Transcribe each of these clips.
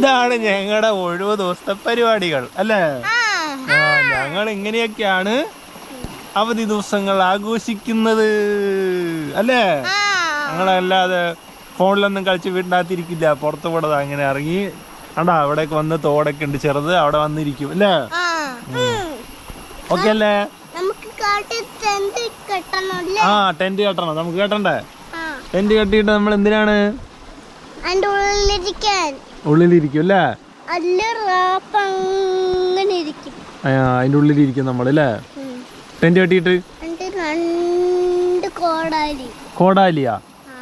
ഇതാണ് ഞങ്ങളുടെ ഒഴിവ് ദിവസത്തെ പരിപാടികൾ അല്ലേ? ഞങ്ങൾ ഇങ്ങനെയൊക്കെയാണ് അവധി ദിവസങ്ങൾ ആഘോഷിക്കുന്നത് അല്ലേ? ഞങ്ങളല്ലാതെ ഫോണിലൊന്നും കളിച്ച് വീട്ടിനകത്തിരിക്കില്ല, പുറത്ത് കൂടെ അങ്ങനെ ഇറങ്ങി കണ്ടാ അവിടേക്ക് വന്ന് തോടൊക്കെ ഉണ്ട് ചെറുത്, അവിടെ വന്നിരിക്കും അല്ലേ? ഓക്കെ അല്ലേ? ആ ടെന്റ് കെട്ടണം, നമുക്ക് കെട്ടണ്ടേ? ടെന്റ് കെട്ടിയിട്ട് നമ്മൾ എന്തിനാണ്? ഉള്ളിലിരിക്കും അല്ലേ? അതിന്റെ ഉള്ളിലിരിക്കും നമ്മൾ അല്ലേ? ടെന്റ് കെട്ടിയിട്ട് കോടാലിയാ?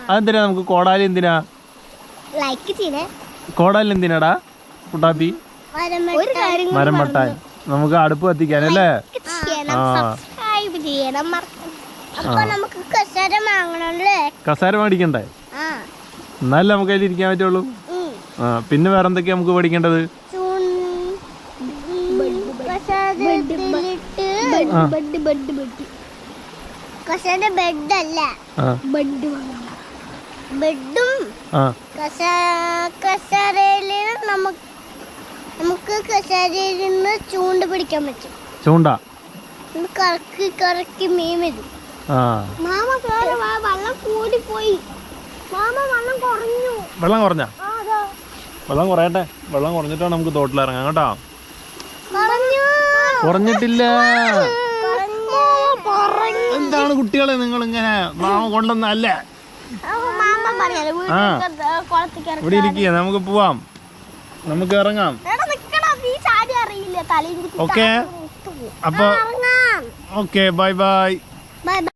അതെന്തിനാ നമുക്ക് കോടാലി? എന്തിനാ കോടാലി? എന്തിനാടാ കുട്ടാപ്പി? മരം വെട്ടാൻ, നമുക്ക് അടുപ്പ് കത്തിക്കാൻ അല്ലേ? കസേര മേടിക്കണ്ടേ? എന്നാലും നമുക്ക് അതിൽ ഇരിക്കാൻ പറ്റുള്ളൂ. പിന്നെ വേറെ എന്തൊക്കെയാ നമുക്ക് മേടിക്കേണ്ടത്? നമുക്ക് കസേരയിലിരുന്ന് ചൂണ്ട പിടിക്കാൻ പറ്റും. ചൂണ്ട കറക്കി കറക്കി മീൻ വരും. മാമ വെള്ളം കൂടി പോയി. മാമ വെള്ളം കുറഞ്ഞു. വെള്ളം കുറഞ്ഞ? വെള്ളം കുറയട്ടെ, വെള്ളം കുറഞ്ഞിട്ടാണ് നമുക്ക് തോട്ടിലിറങ്ങാം കേട്ടോ. കുറഞ്ഞിട്ടില്ല. എന്താണ് കുട്ടികളെ നിങ്ങൾ ഇങ്ങനെ മാമ കൊണ്ടുവന്നല്ലേ? ഇവിടെ ഇരിക്കുക, നമുക്ക് പോവാം, നമുക്ക് ഇറങ്ങാം. ഓക്കെ, അപ്പൊ ഓക്കെ, ബൈ ബൈ.